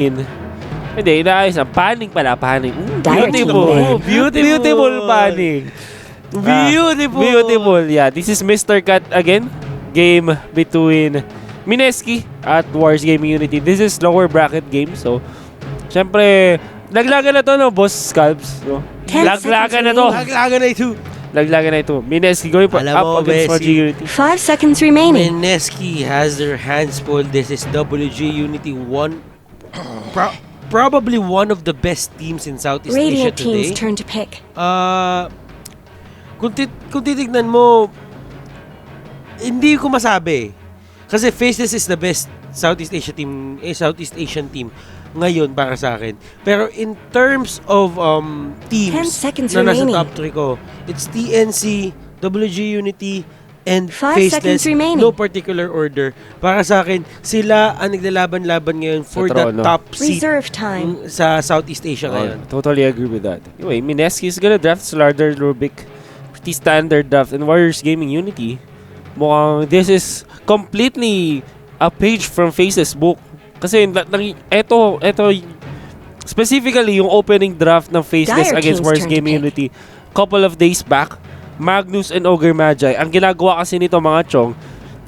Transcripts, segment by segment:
Hindi, inaayos na. Panning pala, panning. Beautiful. Beautiful panning. Beautiful. Yeah, this is Mr. Cut again. Game between Mineski at Wars Gaming Unity. This is lower bracket game. So, syempre, laglagan na to, no, boss Scalps. No? Laglagan na to. Laglagan na ito. Mineski going up against Wars Unity. 5 seconds remaining. Mineski has their hands full. This is WG.Unity probably one of the best teams in Southeast Asia Radiant today. team's turn to pick. Kung titignan mo, hindi ko masabi. Kasi Faceless is the best Southeast Asian team ngayon para sa akin. Pero in terms of 10 teams seconds na nasa remaining. top 3 ko, it's TNC, WG.Unity, and 5 Faceless, seconds remaining. no particular order. Para sa akin, sila ang naglalaban-laban ngayon for the top seat Reserve time. sa Southeast Asia ngayon. Totally agree with that. Anyway, Mineski is gonna draft Slardar Rubik. Pretty standard draft. And Warriors Gaming Unity, mukhang this is completely a page from Faceless book. Kasi eto specifically yung opening draft ng Faceless Dire against team's Warriors turn to Gaming pick. Unity couple of days back, Magnus and Ogre Magi. Ang ginagawa kasi nito mga chong,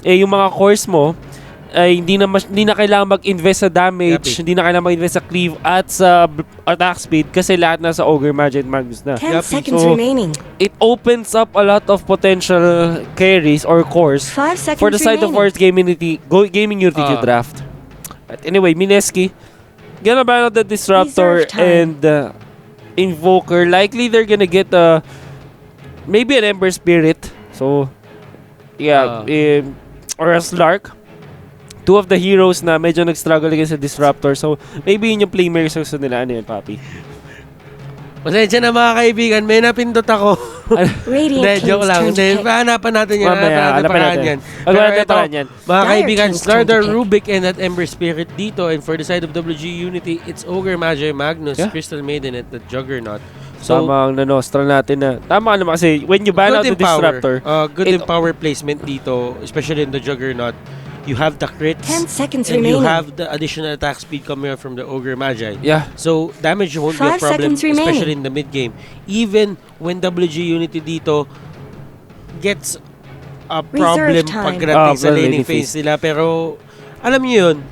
yung mga cores mo ay hindi na kailangan mag-invest sa damage, hindi na kailangan mag-invest sa cleave at sa attack speed kasi lahat na sa Ogre Magi and Magnus na. 10 seconds So, remaining. It opens up a lot of potential carries or cores 5 seconds for the side of remaining. Warriors Gaming Unity to draft. But anyway, Mineski gonna ban out the Disruptor Reserve time. and Invoker. Likely they're gonna get maybe an Ember Spirit. So, yeah, or a Slark. Two of the heroes na medyo nag-struggle against the Disruptor. So, maybe yun yung playmakers gusto nila. Ano yun, Papi? Pasensya na mga kaibigan, may napindot ako. Radiant Hindi, team's joke lang. turn to Hindi, pick. hanapan natin yan. Mamaya, hanapan natin. Pero ito, yan. mga Dire kaibigan, team's turn to Slardar pick. Rubik and that Ember Spirit dito. And for the side of WG.Unity, it's Ogre Magi, Magnus, Crystal Maiden, at the Juggernaut. So, Tama ang nanostra natin na. Tama naman kasi when you ban out the Disruptor, good in power placement dito, especially in the Juggernaut. You have the crits 10 seconds and remaining. you have the additional attack speed coming out from the Ogre Magi. yeah. So, damage won't be a 5 problem, seconds remaining. especially in the mid-game. Even when WG.Unity dito gets a problem time. pagdating sa laning laning phase nila. Pero, alam niyo yun,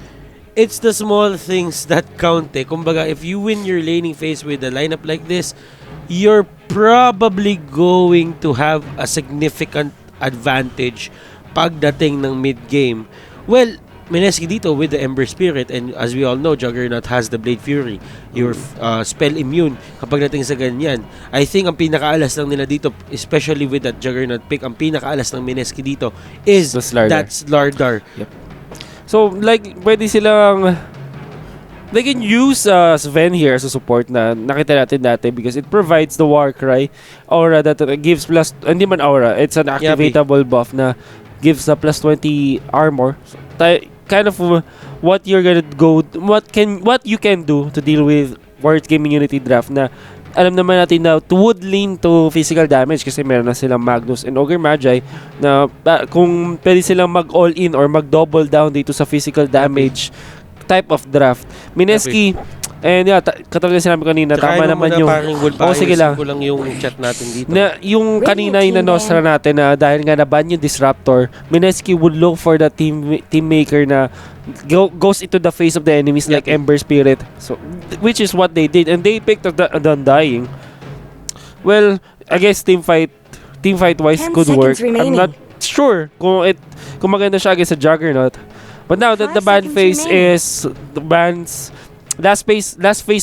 it's the small things that count eh. Kumbaga, if you win your laning phase with a lineup like this, you're probably going to have a significant advantage pagdating ng mid-game. Well, Mineski dito with the Ember Spirit, and as we all know, Juggernaut has the Blade Fury. You're spell immune kapag dating sa ganyan. I think ang pinakaalas lang nila dito, especially with that Juggernaut pick, ang pinakaalas ng Mineski dito is that Slardar. Yep. So, like, pwede silang they can use Sven here as a support na nakita natin dati because it provides the Warcry aura that gives plus, hindi man aura, it's an activatable buff na gives a plus 20 armor. So, kind of what you're gonna go, what you can do to deal with Warriors Gaming Unity draft na alam naman natin na would lean to physical damage kasi meron na silang Magnus and Ogre Magi na kung pwede silang mag-all in or mag-double down dito sa physical damage type of draft. Mineski, and yeah, katulad na sinabi kanina, tama naman yung... sige lang. Ko lang yung chat natin dito. Na, yung kanina yung nanostra natin na dahil nga naban yung Disruptor, Mineski would look for the team maker na goes into the face of the enemies like Ember Spirit. So, which is what they did. And they picked the Undying. Well, I guess team fight wise could work. I'm not sure kung maganda siya against sa Juggernaut. But now that the ban phase is the bans, last phase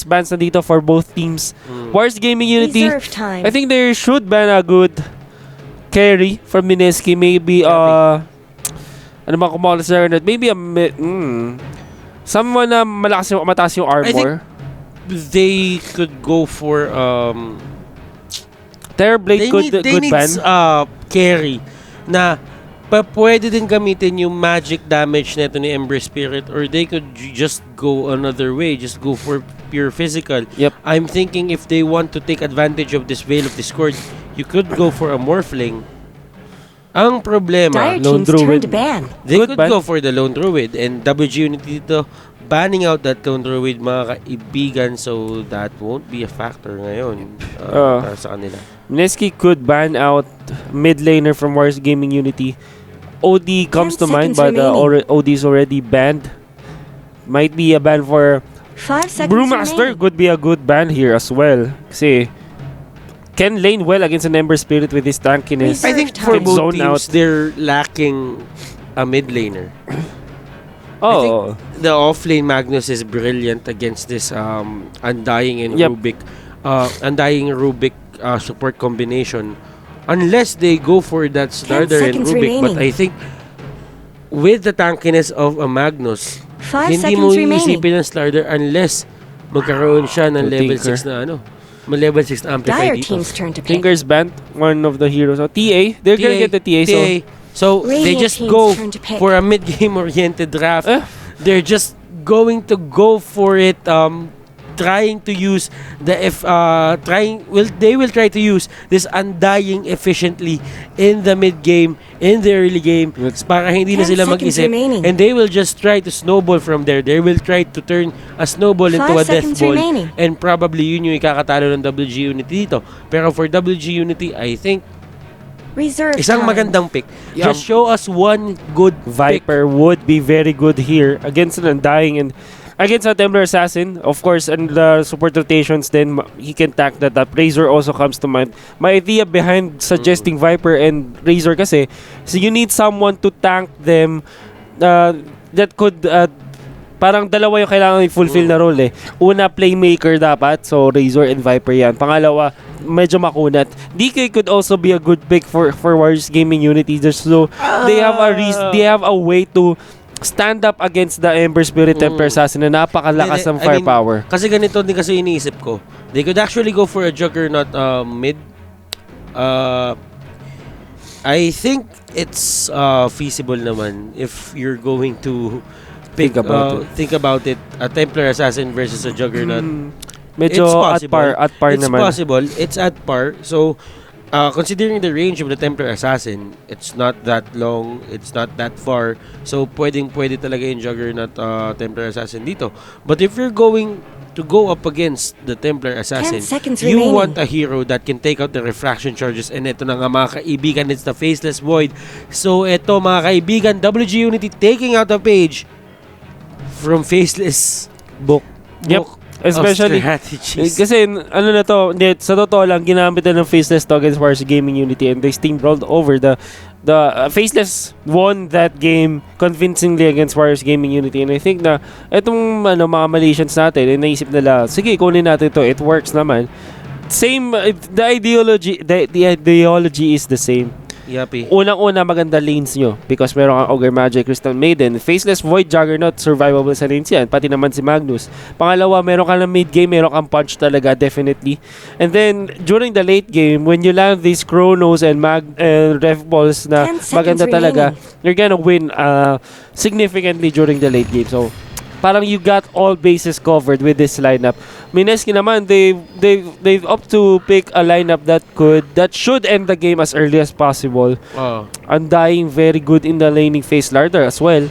bans na dito for both teams. Warriors Gaming Unity, I think there should ban a good carry from Mineski. Maybe ano ba kung maybe someone na mataas yung armor. I think they could go for Terrorblade good ban. Carry na pwede din gamitin yung magic damage neto ni Ember Spirit, or they could just go another way, just go for pure physical. Yep. I'm thinking if they want to take advantage of this Veil of Discord, you could go for a Morphling. Ang problema, Dire team's turn to ban. They could go for the Lone Druid, and WG.Unity dito banning out that counter with mga kaibigan, so that won't be a factor ngayon para sa kanila. Mineski could ban out mid laner from Wars Gaming Unity. OD comes to 10 mind, seconds but remaining. OD is already banned. Might be a ban for 5 seconds Brewmaster. remaining. Could be a good ban here as well. Kasi can lane well against an Ember Spirit with his tankiness. I think for Can both zone teams, out. they're lacking a mid laner. Oh, The offlane Magnus is brilliant against this Undying and Yep. Rubik support combination. Unless they go for that Starter and seconds Rubik. But remaining. I think with the tankiness of a Magnus, 5 hindi mo seconds remaining. iisipin ng Starter unless magkaroon siya ng level Tinker. 6 na level 6 na amplifier Dire dito. team's turn to pick. Tinker's banned. One of the heroes. Oh, TA. They're gonna get the TA. So They Radiant just team's go turn to pick. for a mid-game oriented draft. Eh. They're just going to go for it, trying to use they will try to use this Undying efficiently in the mid game, in the early game, para hindi na 10 sila seconds mag-isip, remaining. and they will just try to snowball from there. They will try to turn a snowball into 5 a death seconds ball, remaining. and probably yun yung ikakatalo ng WG.Unity dito. Pero for WG.Unity, I think Reserve isang time. magandang pick. Yeah. Just show us one good pick. Viper would be very good here against an Undying and against a Templar Assassin. Of course, and the support rotations, then he can tank that up. Razor also comes to mind. My idea behind suggesting Viper and Razor kasi, so you need someone to tank them that could parang dalawa yung kailangan i-fulfill na role eh. Una, playmaker dapat. So, Razor and Viper yan. Pangalawa, medyo makunat. DK could also be a good pick for Wars Gaming Unity. So, they have a way to stand up against the Ember Spirit Templar Assassin na napakalakas ng firepower. Kasi ganito din kasi iniisip ko. They could actually go for a Juggernaut mid. I think it's feasible naman if you're going to think about it. A Templar Assassin versus a Juggernaut. Medyo It's at par it's naman. possible. It's at par. So, considering the range of the Templar Assassin, it's not that long, it's not that far. So, pwede talaga yung Juggernaut Templar Assassin dito. But if you're going to go up against the Templar Assassin, 10 seconds you remaining. want a hero that can take out the refraction charges. And ito na nga mga kaibigan, it's the Faceless Void. So, ito mga kaibigan, WG.Unity taking out the page from Faceless book. Yep. Especially, strategies. kasi ano na to, sa totoo lang, ginamit na ng Faceless to against Wars Gaming Unity and they steamrolled over the Faceless won that game convincingly against Warriors Gaming Unity, and I think na etong mga Malaysians natin, naisip nila, sige, kunin natin to, it works naman. Same, the ideology is the same. Yapi. Unang-una, maganda lanes nyo because meron kang Ogre Magic, Crystal Maiden, Faceless Void, Juggernaut, survivable sa lanes yan, pati naman si Magnus. Pangalawa, meron kang mid game, meron kang punch talaga, definitely. And then, during the late game, when you land these Chronos and Rev Balls na 10 seconds maganda talaga, remaining. you're gonna win significantly during the late game. So, parang you got all bases covered with this lineup. Mineski naman, they've up to pick a lineup that should end the game as early as possible. Undying, very good in the laning phase larder as well.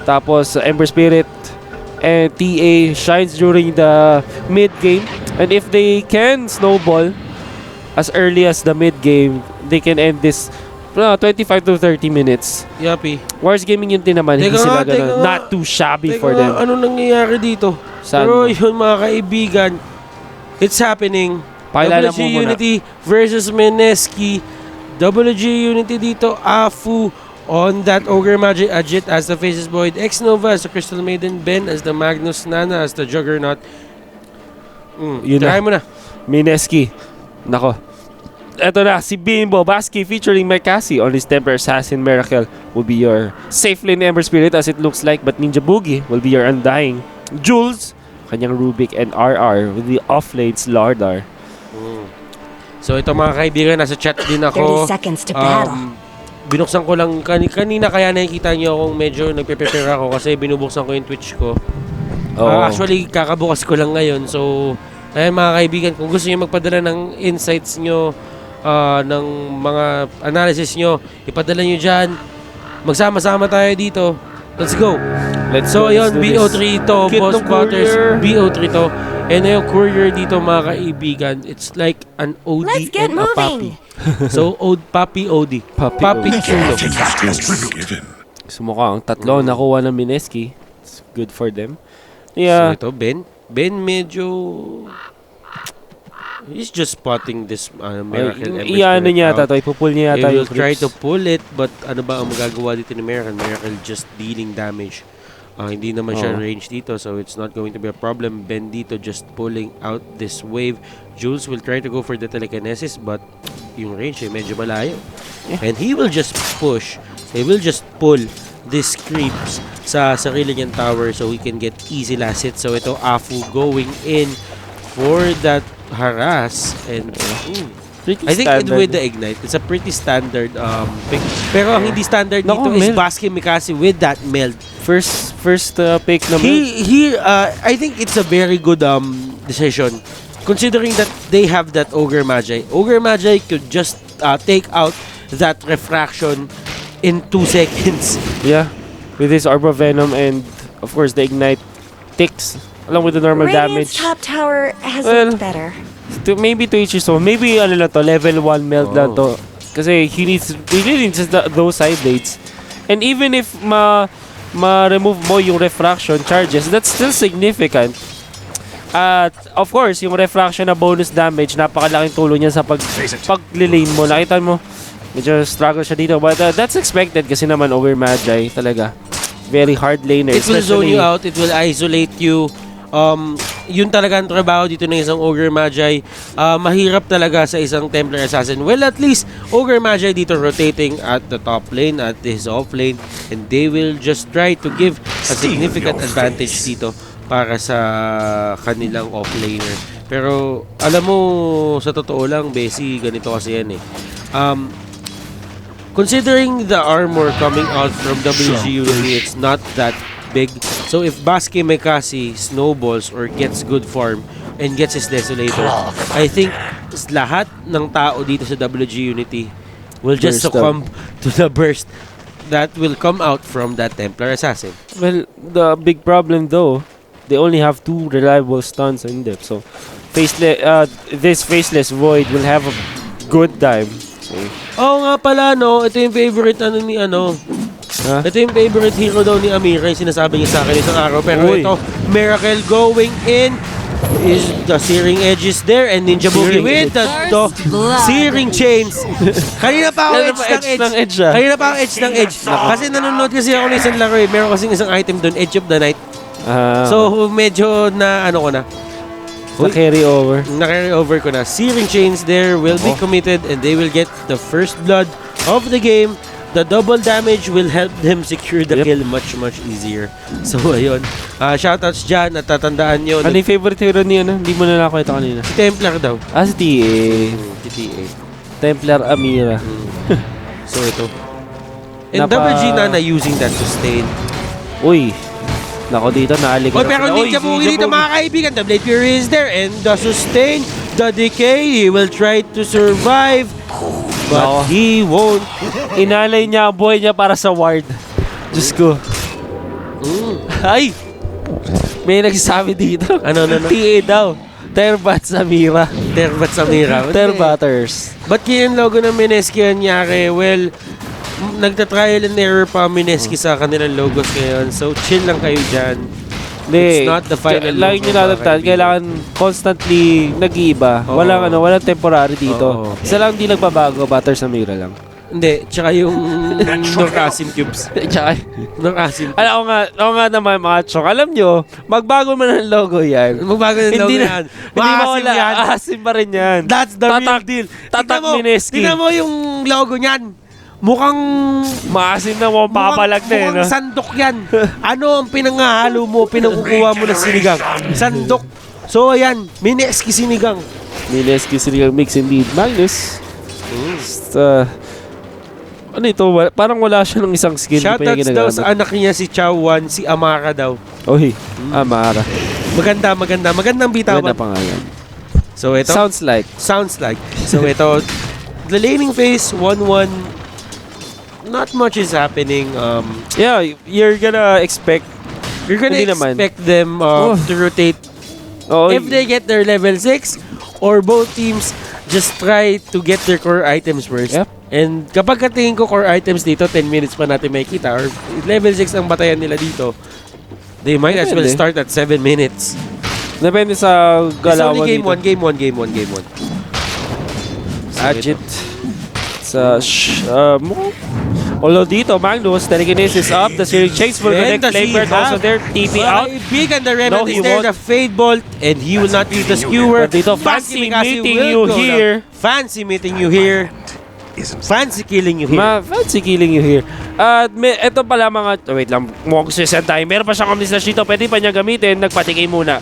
Tapos Ember Spirit and TA shines during the mid game. And if they can snowball as early as the mid game, they can end this 25 to 30 minutes. Yapi. Wars Gaming Unity naman, hindi sila teka ganun. nga. Not too shabby Teka for nga, them. ano nangyayari dito? Saan Pero ba? yun mga kaibigan, it's happening. Pakilala mo muna. WG.Unity versus Mineski. WG.Unity dito, Afu on that Ogre Magic, Ajit as the Faces Void, X-Nova as the Crystal Maiden, Ben as the Magnus, Nana as the Juggernaut. Yun na. Try mo na. Mineski. Nako. Eto na, si Bimbo Baski featuring Mekasi on his Templar Assassin Miracle will be your safe lane Ember Spirit as it looks like, but Ninja Boogie will be your Undying. Jules, kanyang Rubik, and RR with the off-lanes Lardar. So ito mga kaibigan, nasa chat din 30 ako. seconds to battle. Binuksan ko lang kanina, kaya nakikita niyo akong medyo nagpe-prepare ako kasi binubuksan ko yung Twitch ko. Actually, kakabukas ko lang ngayon. So, ayun mga kaibigan, kung gusto niyo magpadala ng insights niyo, ng mga analysis nyo, ipadala nyo dyan. Magsama-sama tayo dito. Let's go. So, ayun, BO3 to, Kit Boss ng Butters, courier. BO3 to. And yung courier dito, mga kaibigan, it's like an OD Let's get and a puppy. moving. So, puppy OD. Puppy chulo. Sumukha ang tatlo nakuha ng Mineski. It's good for them. So, Yeah. ito, Ben medyo... He's just spotting this Miracle Ember Iano Spirit niya out. yata to. Ipupul niya He yata will yung try creeps. to pull it, but ano ba ang magagawa dito ni Miracle? Miracle just dealing damage. Hindi naman siya range dito, so it's not going to be a problem. Ben dito just pulling out this wave. Jules will try to go for the telekinesis, but yung range medyo malayo. Yeah. And he will just push. He will just pull these creeps sa sarili niyang tower so he can get easy last hit. So ito, Afu going in for that harass. And Pretty I think standard. with the Ignite, it's a pretty standard pick. Pero ang hindi standard Naku, dito is meld. Basque Mikasi with that meld. First pick naman. I think it's a very good decision considering that they have that Ogre Magi. Ogre Magi could just take out that refraction in 2 seconds. Yeah. With his Arbor Venom and of course the Ignite ticks along with the normal Radiant's damage. top tower has Well, looked better. Maybe to each his own. Maybe ano lang to, level 1 meld lang to. Kasi he really needs those side blades. And even if ma-remove mo yung refraction charges, that's still significant. At of course, yung refraction na bonus damage, napakalaking tulong niya sa pag-lane mo. Nakita mo, medyo struggle siya dito. But that's expected kasi naman over Magi talaga. Very hard laner. It will zone you out. It will isolate you. Yun talaga ang trabaho dito ng isang Ogre Magi. Mahirap talaga sa isang Templar Assassin. Well, at least Ogre Magi dito rotating at the top lane, at his off lane, and they will just try to give a significant advantage dito para sa kanilang off laner. Pero alam mo, sa totoo lang, Bessie, ganito kasi yan eh. Considering the armor coming out from WG.Unity, it's not that big. So if Basque Mikasi snowballs or gets good farm and gets his Desolator, I think lahat ng tao dito sa WG.Unity will just succumb to the burst that will come out from that Templar Assassin. Well, the big problem though, they only have 2 reliable stuns in depth. So this Faceless Void will have a good time. So, nga pala, no, ito yung favorite ni ito yung favorite hero daw ni Amira, yung sinasabi niya sa akin isang araw. Pero ito, Miracle going in. Is the Searing Edge is there, and Ninja Boogie with the Searing Chains. Kanina pa ako edge. Kanina pa ako edge ng edge. Kasi nanonood kasi ako ng isang laro eh. Meron kasing isang item doon, Edge of the Night. So medyo na ko na. Na-carry over. Na-carry over ko na. Searing Chains there will be committed and they will get the first blood of the game. The double damage will help them secure the kill much easier. So ayun. Shoutouts dyan at tatandaan nyo. Ano yung favorite hero niya? Hindi mo na nakakita kanina. Si Templar daw. Si TA. Si TA. Templar Amira. So ito. And WG na using that sustain. Uy. Nako dito, naalig. Pero Ninja Boogie dito mga kaibigan. The Blade Fury is there and the sustain, the decay, he will try to survive. But he won't. Inalay niya ang buhay niya para sa ward. Diyos ko. Ay! May nagsasabi dito. Ano? TA daw. Terbat Samira. Terbat Samira. Terbaters. Ba't yung logo ng Mineski nangyari? Well, nagta-trial and error pa Mineski sa kanilang logos ngayon. So, chill lang kayo dyan. It's not the final lagi nyo natagtan, kailangan constantly nag-iiba. Walang temporary dito. Isa lang di nagbabago, Butter Samira lang. Hindi, tsaka yung Norasim cubes. Tsaka, Norasim. ako nga naman mga chok. Alam nyo, magbago man ang logo yan. Magbago ng logo yan. Hindi mawala. Asim pa rin yan. That's the real deal. Tatak Mineski. Tingnan mo yung logo niyan. Mukhang maasim na mo, papalag na mukhang sandok yan. Ano ang pinangahalo mo, pinangkukuha mo ng sinigang? Sandok. So ayan, Mineski sinigang. Mineski sinigang mix indeed. Magnus. Ano ito? Parang wala siya ng isang skill. Shoutouts daw sa anak niya si Chowwan, si Amara daw. Oy, Amara. Magandang bitaw. Maganda pangalan. So ito. Sounds like. So ito, the laning phase 1-1. not much is happening. Yeah, you're gonna expect. You're gonna Hindi naman. expect them to rotate Oh, if they get their level 6 or both teams just try to get their core items first. Yep. And kapag katingin ko core items dito, 10 minutes pa natin makikita or level 6 ang batayan nila dito, they might as well Depende. start at 7 minutes. depende sa It's galawan only dito. game 1. Agit. Although dito, Magnus, telekinesis up. The series chase will Then connect does he Flamebird also have- there. TP out. Big and the Remnant No, he is there, won't. the Fade Bolt, and he will not use the Skewer. But dito, fancy Mikasi meeting will you go here. down. Fancy meeting you here. Fancy killing you here. Fancy killing you here. At ito pala mga... wait lang, mukhang gusto siya tayo. Meron pa siyang omnislash dito. Pwede pa niya gamitin. Nagpatikay muna.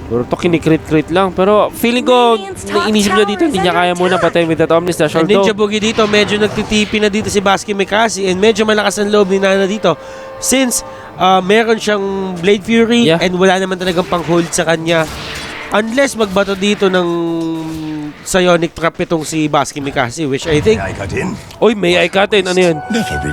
Pero ito kinikrit-crit lang. Pero feeling ko, inisip niya dito, hindi niya kaya muna patayin with that omnislash. And Ninja Although, Boogie dito, medyo nagtitipi na dito si Baskin Mikasi and medyo malakas ang loob ni Nana dito. Since meron siyang Blade Fury Yeah. and wala naman talagang pang-hold sa kanya. Unless magbato dito ng Psionic Trap itong si Baskin Mikasi, which I think... oy, may I cut in. Ano yun?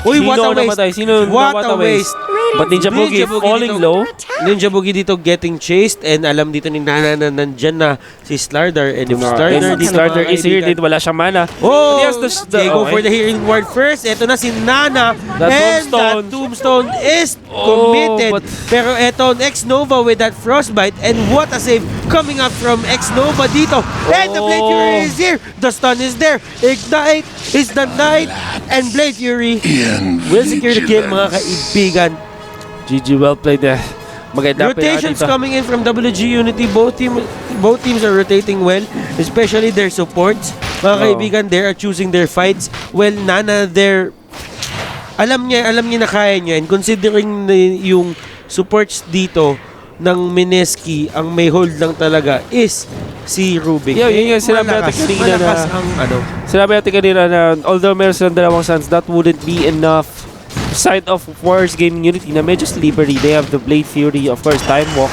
Uy, what a Sino waste! namatay? Sino What a waste! But Ninja Boogie falling dito, low. Ninja Boogie dito getting chased and alam dito ni Nana na nandyan na si Slardar and if Slardar And dito Starter mga is here. kaibigan, Dito wala siyang mana. oh, Yes, they go for the healing ward first. Ito na si Nana. That and tombstone. that tombstone is Oh, committed. but- Pero ito, X-Nova with that frostbite. And what a save coming up from X-Nova dito. And the Blade Oh. Fury is here. The stun is there. Ignite is the night. And Blade Fury will secure the kill, mga kaibigan. GG, well played there. Maganda Rotations coming in from WG.Unity. Both teams are rotating well, especially their supports. Mga kaibigan, they are choosing their fights. Well, Nana, alam niya na kaya niya. And considering yung supports dito ng Mineski, ang may hold lang talaga is si Rubik. Yeah, yun yung sinabi natin kanina na- malakas ang Sinabi natin kanina na although meron silang dalawang suns, that wouldn't be enough. Side of Warriors Gaming Unity na medyo slippery. They have the Blade Fury, of course, Time Walk.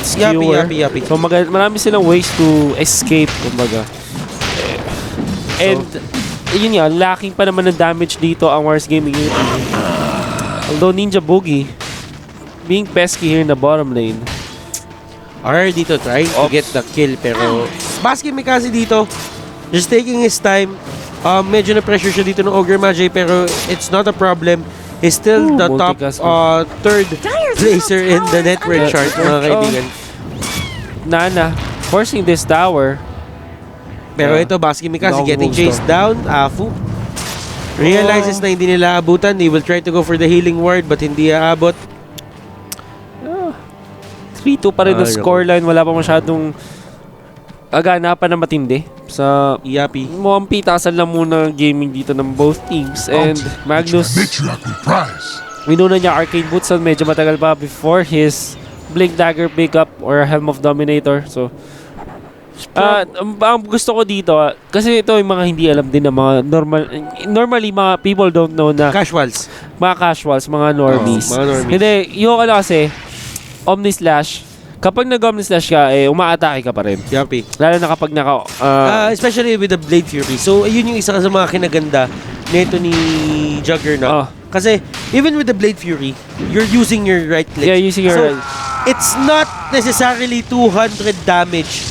Skewer. Yappy. So marami silang ways to escape, kumbaga. And yun nga, lacking pa naman ng damage dito ang Warriors Gaming Unity. Although Ninja Boogie being pesky here in the bottom lane. are dito trying to get the kill pero Baskin Mikasi dito just taking his time. Medyo na pressure siya dito ng Ogre Magi pero it's not a problem. He's still the top multicast. third placer in the network chart, mga kaibigan. Nana forcing this tower. Pero ito, Baskin Mikasi getting chased down. Afu realizes na hindi nila abutan. He will try to go for the healing ward but hindi aabot. 3-2 pa rin ang scoreline. Wala pa masyadong aganapan na matindi. Sa Yappy. mukhang pitasan lang muna ang gaming dito ng both teams. And Magnus, winuna niya Arcane Boots on medyo matagal pa before his Blink Dagger pickup or Helm of Dominator. So, ang gusto ko dito, kasi ito yung mga hindi alam din na mga normally mga people don't know na Casuals. mga casuals, mga normies. Mga normies. Hindi, yung kasi, Omnislash, kapag nag-Omnislash ka, umaatake ka pa rin. Yappy. Lalo na kapag Especially with the Blade Fury. So, yun yung isa sa mga kinaganda nito ni Juggernaut. Kasi, even with the Blade Fury, you're using your right click. Yeah, using your so, right. it's not necessarily 200 damage,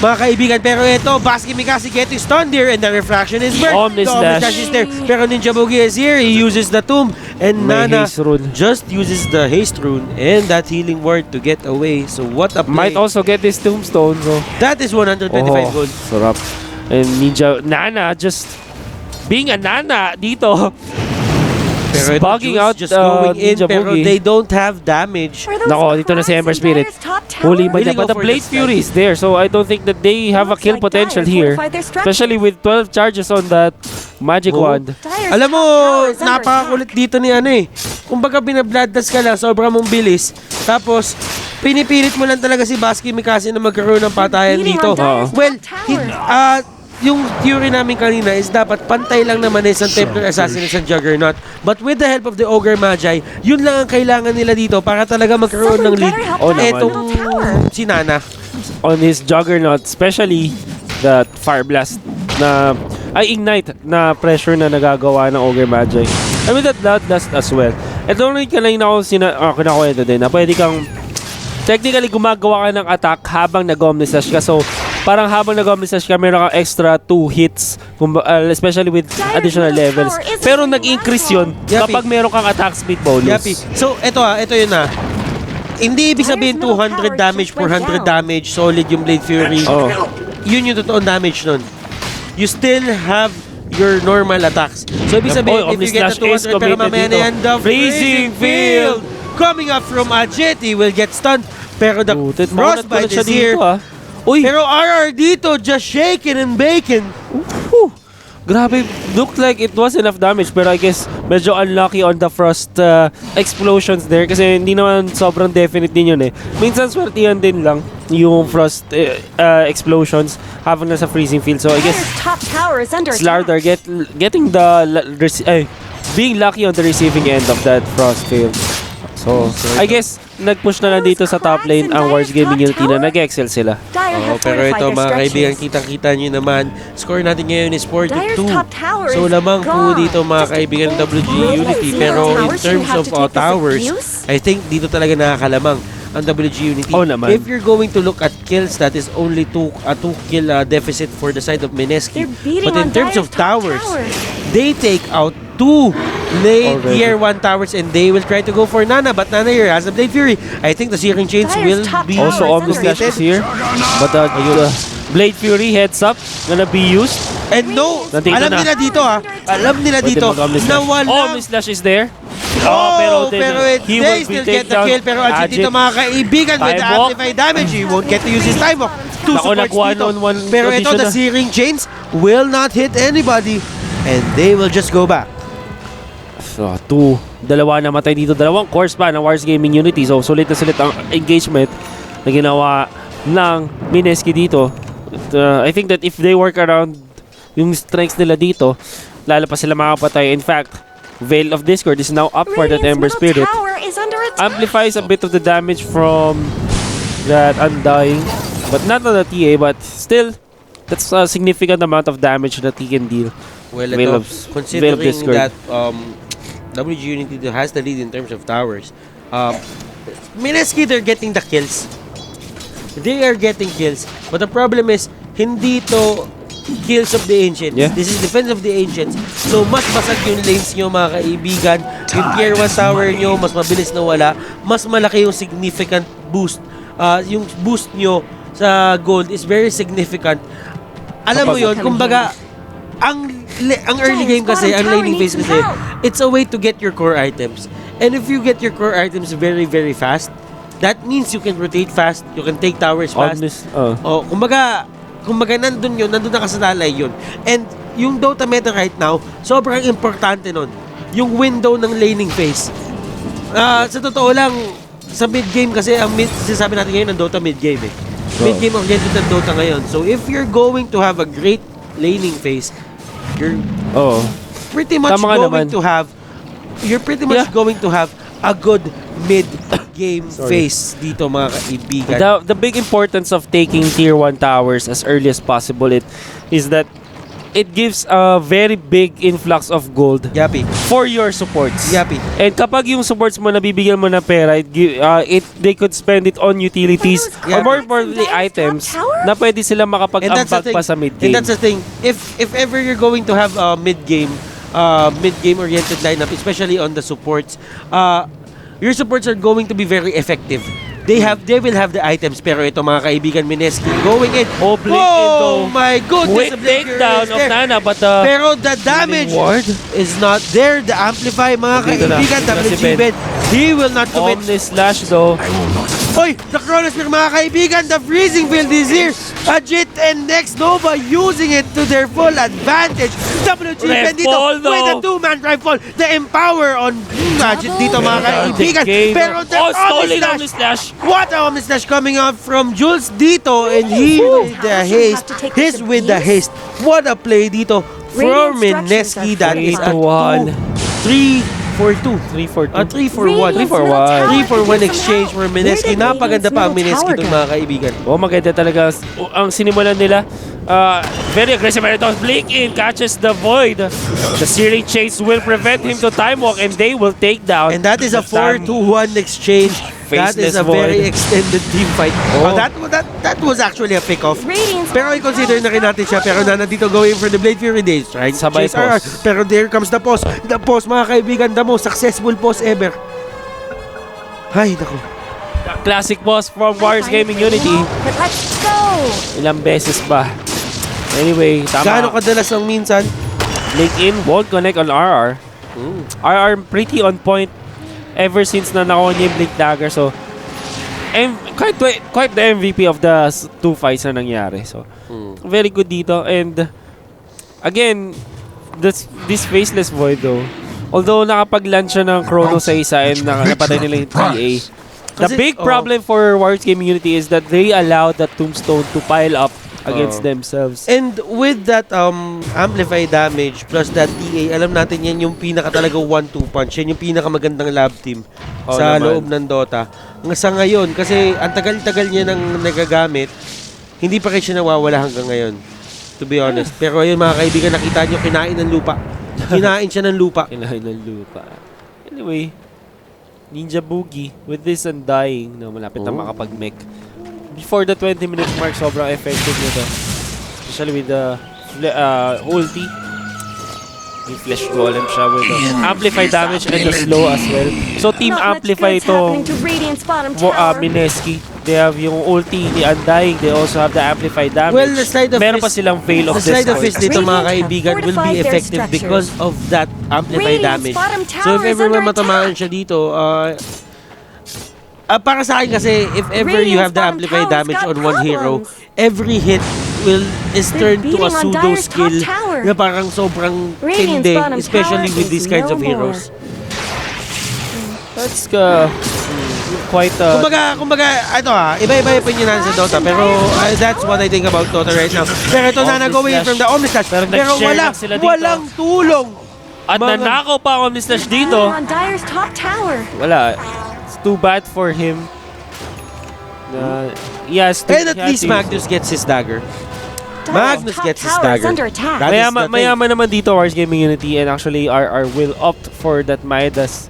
mga kaibigan. Pero ito, Baskin Mikasi getting stunned here and the refraction is burnt. Omnislash. The Omnislash is there. Pero Ninja Boogie is here. He uses the tomb. And May Nana haste rune. just uses the haste rune and that healing word to get away. So, what a play. Might also get this tombstone. So, That is 125 gold. sarap. And Nana just being a Nana dito. Pero ito, Bugging Juice out just going in, Ninja pero Boogie. they don't have damage. Nako, dito na si Ember Spirit. Huli ba niya? Really go But the for Blade the Fury is there. So I don't think that they have a kill potential here. Especially with 12 charges on that magic wand. Alam mo, napakakulit dito ni kumbaga binabladdas ka lang, sobrang mong bilis. Tapos, pinipilit mo lang talaga si Baskin Mikasi na magkaroon ng patayan dito. Well, yung theory namin kanina is dapat pantay lang naman isang Templar Assassin at isang Juggernaut. But with the help of the Ogre Magi, yun lang ang kailangan nila dito para talaga magkaroon ng lead. Etong si Nana. On his Juggernaut, especially that Fire Blast na ay ignite na pressure na nagagawa ng Ogre Magi. I mean, that does as well. Ito rin kanina ako kinakwento din na pwede kang technically gumagawa ka ng attack habang nag-omnislash ka. So, parang habang nag-omnislash ka, meron kang extra 2 hits, especially with additional levels. Pero nag-increase yun kapag meron kang attack speed bonus. Yapi. So, ito yun na. Hindi ibig sabihin 200 damage, 400 damage, solid yung Blade Fury. Oh. Yun yung totoong damage nun. You still have your normal attacks. So, ibig sabihin, if you get a 200, pero mamaya na yan, the Freezing Field coming up from Ajit, he will get stunned. Pero the Frostbite is here. Uy! Pero RR dito, just shaking and baking. Grabe, looked like it was enough damage pero I guess medyo unlucky on the frost explosions there kasi hindi naman sobrang definite din yun eh. Minsan swertihan din lang yung frost explosions habang nasa freezing field. So I guess Slardar getting being lucky on the receiving end of that frost field. So, I guess, nag-push na lang dito sa top lane ang WG.Unity na nag-excel sila. Pero ito mga kaibigan, kitang-kita nyo naman, score natin ngayon is 42. So, lamang po dito mga kaibigan ng WG.Unity. Pero in terms of towers, I think dito talaga nakakalamang ang WG.Unity. Oh, naman. If you're going to look at kills, that is only 2 kill deficit for the side of Mineski. But in terms of towers, they take out 2 late tier 1 towers and they will try to go for Nana, but Nana here has a Blade Fury. I think the Searing Chains will be also Omnislash is here, but Blade Fury heads up gonna be used. And no, alam nila dito alam nila dito na walang Omnislash is there. Pero they still get the kill. Pero Ajit dito mga kaibigan with the amplified damage, he won't get to use his time walk. 2 supports dito. Pero ito, the Searing Chains will not hit anybody and they will just go back. So, 2. Dalawa na matay dito. Dalawang course pa ng WG.Unity. So, sulit na sulit ang engagement na ginawa ng Mineski dito. I think that if they work around yung strengths nila dito, lalo pa sila makapatay. In fact, Veil of Discord is now up for that Ember Spirit. Amplifies a bit of the damage from that Undying. But not on the TA, but still, that's a significant amount of damage that he can deal. Well, ito, considering that WG.Unity has the lead in terms of towers, Mineski, they're getting the kills. They are getting kills. But the problem is, hindi to kills of the Ancients. Yeah. This is defense of the Ancients. So, mas basag yung lanes nyo, mga kaibigan. Yung tier 1 tower nyo, mas mabilis na wala. Mas malaki yung significant boost. Yung boost nyo sa gold is very significant. Alam mo yun, kumbaga, ang early game kasi, ang laning phase kasi, it's a way to get your core items. And if you get your core items very, very fast, that means you can rotate fast, you can take towers fast. Kumbaga nandun nakasalalay yun. And yung Dota meta right now, sobrang importante nun. Yung window ng laning phase. Sa totoo lang, sa mid-game kasi, sinasabi natin ngayon ng Dota mid-game eh. Mid-game oriented ng Dota ngayon. So if you're going to have a great laning phase, you're pretty much going to have a good mid-game phase dito mga kaibigan. The big importance of taking tier 1 towers as early as possible is that it gives a very big influx of gold for your supports. And kapag yung supports mo nabibigyan mo ng pera, they could spend it on utilities or more importantly items na pwede sila makapag-ambag pa sa mid-game. And that's the thing. If ever you're going to have a mid-game oriented lineup, especially on the supports, your supports are going to be very effective. They will have the items, pero ito mga kaibigan, Mineski going in. Oh my goodness! Quick takedown of Nana, but pero the damage is not there. The amplify, mga kaibigan, WG, he will not commit. Omnislash though. Oy, the Chronosphere, mga kaibigan, the freezing field is here. Ajit and Next Nova using it to their full advantage. WG dito with a 2-man rifle. The empower on Ajit dito, mga kaibigan. Pero the Omnislash. What a Omnislash coming out from Jules dito, and he with the haste. He's with the haste. What a play dito for Mineski. That is a 2-3 4-2. 3-4-2. 3-4-1. 3-4-1 exchange for Mineski. Napaganda pa ang Mineski itong mga kaibigan. Maganda talaga. Ang sinimulan nila, very aggressive. And ito, Blink in, catches the Void. The Searing Chase will prevent him to time walk and they will take down. And that is a 4-2-1 exchange. That is a very extended team fight. That was actually a pick-off. Pero i-consider na rin natin siya. Pero nandito going for the Blade Fury Days, right? Sabay Chase RR. Pero there comes the pause. The pause, mga kaibigan, the most successful pause ever. Ay, naku. Classic boss from Warriors Gaming Unity. Let's go! Ilang beses ba? Anyway, tama. Gaano kadalas ang minsan? Blink in, won't connect on RR. RR pretty on point ever since na nakuha niya yung Blink Dagger. So, quite the MVP of the two fights na nangyari. So, very good dito. And, again, this Faceless Void though, although nakapag-land siya ng Chrono sa isa and napatay nila yung TA, the big problem for Warriors Gaming Unity is that they allowed the Tombstone to pile up against themselves. And with that amplify damage plus that TA, alam natin yan yung pinaka talaga 1-2 punch. Yan yung pinaka magandang lab team sa loob ng Dota. Sa ngayon, kasi ang tagal-tagal niya nang nagagamit, hindi pa kayo siya nawawala hanggang ngayon. To be honest. Pero ayun mga kaibigan, nakita nyo, kinain ng lupa. Kinain siya ng lupa. Kinain ng lupa. Anyway, Ninja Boogie with this Undying na malapit na makapag-mech. Before the 20-minute mark, sobrang effective nito. Especially with the ulti. Yung flash golem siya with the amplify damage and the slow as well. So team amplify ito Mineski. They have yung ulti, the Undying. They also have the amplify damage. Well, the slide of meron pa silang veil of the slide of this. fist dito mga kaibigan will be effective because of that amplify damage. So if ever matamaan siya dito, para sa akin kasi, if ever you have the amplify damage on one hero, every hit is turned to a pseudo skill na parang sobrang tindi, especially with these kinds of heroes. That's quite kumbaga, ito iba-iba yung opinion natin sa Dota, pero that's what I think about Dota right now. Pero ito na nag-away from the Omnislash, pero walang tulong. At nanakaw pa ang Omnislash dito. Wala. It's too bad for him. Yes, and at least Magnus gets his dagger. Magnus gets his dagger. Mayaman naman dito Warriors Gaming Unity, and actually RR will opt for that Midas.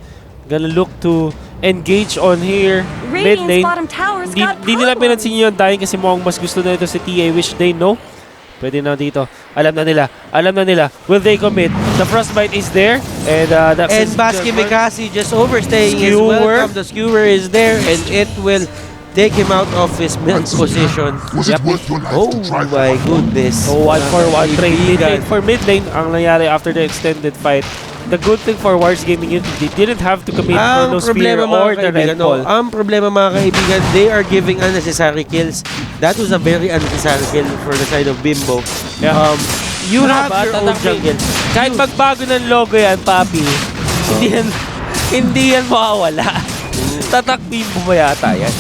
Gonna look to engage on here mid lane. Di nila pinansin yung Undying kasi mukhang mas gusto na ito si TA, which they know. Pwede na dito. Alam na nila. Will they commit? The Frostbite is there. And Baskin Mikasi just overstaying his welcome. The skewer is there and it will take him out of his mid position. Oh my goodness. So 1-for-1 trade for mid lane ang nangyari after the extended fight. The good thing for Warriors Gaming Unity, they didn't have to commit Chronosphere or the Red Ball. Ang problema mga kaibigan, they are giving unnecessary kills. That was a very unnecessary kill for the side of Bimbo. Yeah. You have your own jungle. Kahit magbago ng logo yan, papi, hindi yan mawawala. Tatak Bimbo mo yata yan.